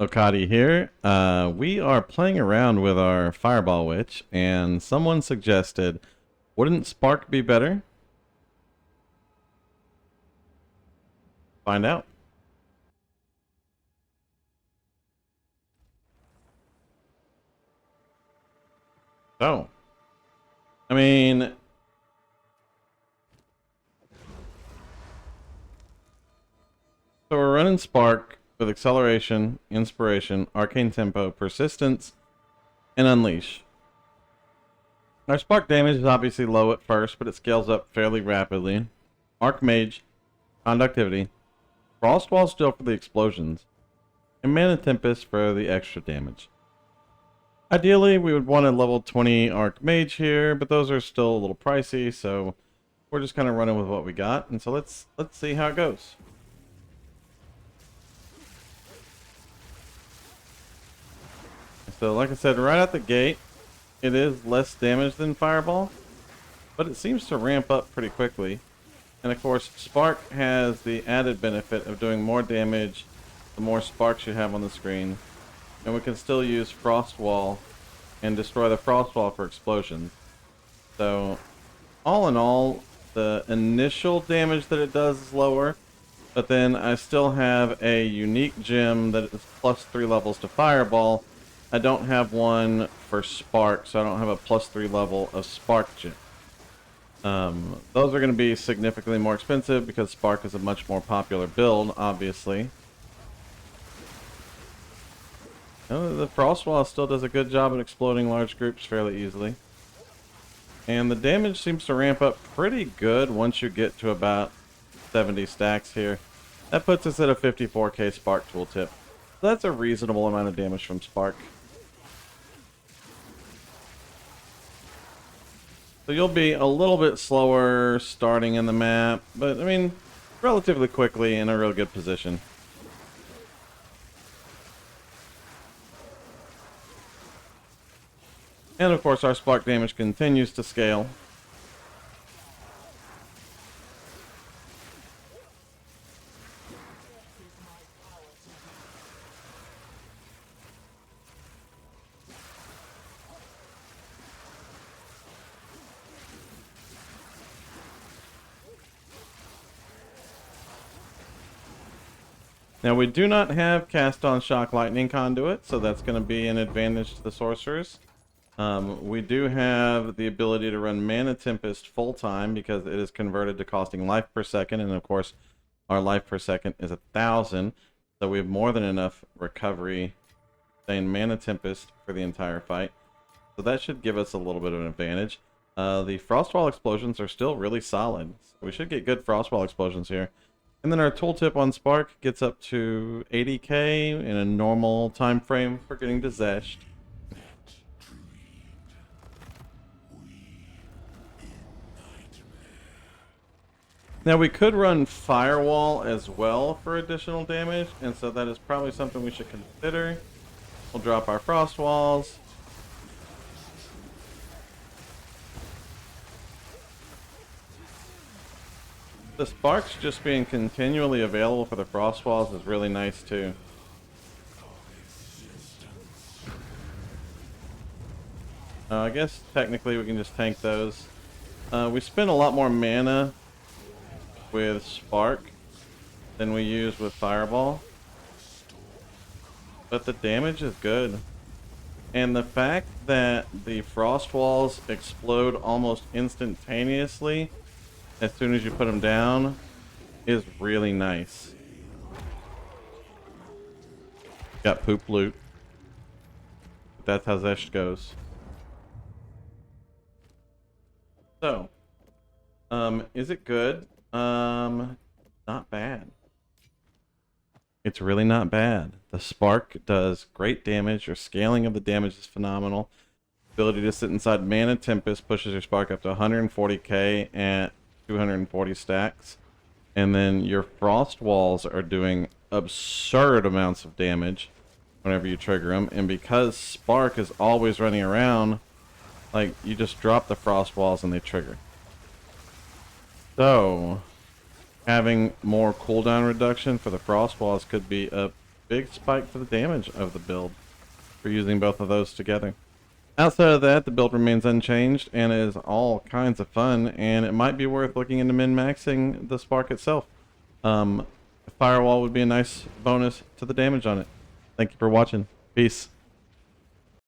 Okadi here. We are playing around with our Fireball Witch, and someone suggested, wouldn't Spark be better? Find out. So, I mean, so we're running Spark with Acceleration, Inspiration, Arcane Tempo, Persistence, and Unleash. Our Spark damage is obviously low at first, but it scales up fairly rapidly. ARCHMAGE, Conductivity, Frost Wall still for the explosions, and Mana Tempest for the extra damage. Ideally, we would want a level 20 ARCHMAGE here, but those are still a little pricey, so we're just kind of running with what we got. And so let's see how it goes. So like I said, right out the gate, it is less damage than Fireball, but it seems to ramp up pretty quickly. And of course, Spark has the added benefit of doing more damage the more sparks you have on the screen. And we can still use Frost Wall and destroy the Frost Wall for explosions. So, all in all, the initial damage that it does is lower, but then I still have a unique gem that is plus 3 levels to Fireball. I don't have one for Spark, so I don't have a plus 3 level of Spark gem. Those are going to be significantly more expensive because Spark is a much more popular build, obviously. The Frost Wall still does a good job at exploding large groups fairly easily. And the damage seems to ramp up pretty good once you get to about 70 stacks here. That puts us at a 54k Spark tooltip. So that's a reasonable amount of damage from Spark. So you'll be a little bit slower starting in the map, but I mean, relatively quickly in a real good position. And of course our Spark damage continues to scale. Now we do not have cast on Shock Lightning Conduit, so that's going to be an advantage to the sorcerers. We do have the ability to run Mana Tempest full time because it is converted to costing life per second, and of course our life per second is 1,000, so we have more than enough recovery in Mana Tempest for the entire fight. So that should give us a little bit of an advantage. The Frostwall explosions are still really solid, so we should get good Frostwall explosions here. And then our tooltip on Spark gets up to 80k in a normal time frame for getting to Zesht. Now we could run Firewall as well for additional damage, and so that is probably something we should consider. We'll drop our Frost Walls. The Sparks just being continually available for the Frost Walls is really nice too. I guess technically we can just tank those. We spend a lot more mana with Spark than we use with Fireball, but the damage is good. And the fact that the Frost Walls explode almost instantaneously as soon as you put them down is really nice. Got poop loot. That's how Zesht goes. So, is it good? Not bad. It's really not bad. The Spark does great damage. Your scaling of the damage is phenomenal. Ability to sit inside Mana Tempest pushes your Spark up to 140k at 240 stacks. And then your Frost Walls are doing absurd amounts of damage whenever you trigger them. And because Spark is always running around, like, you just drop the Frost Walls and they trigger. So, having more cooldown reduction for the Frost Walls could be a big spike to the damage of the build for using both of those together. Outside of that, the build remains unchanged and is all kinds of fun, and it might be worth looking into min-maxing the Spark itself. Firewall would be a nice bonus to the damage on it. Thank you for watching. Peace.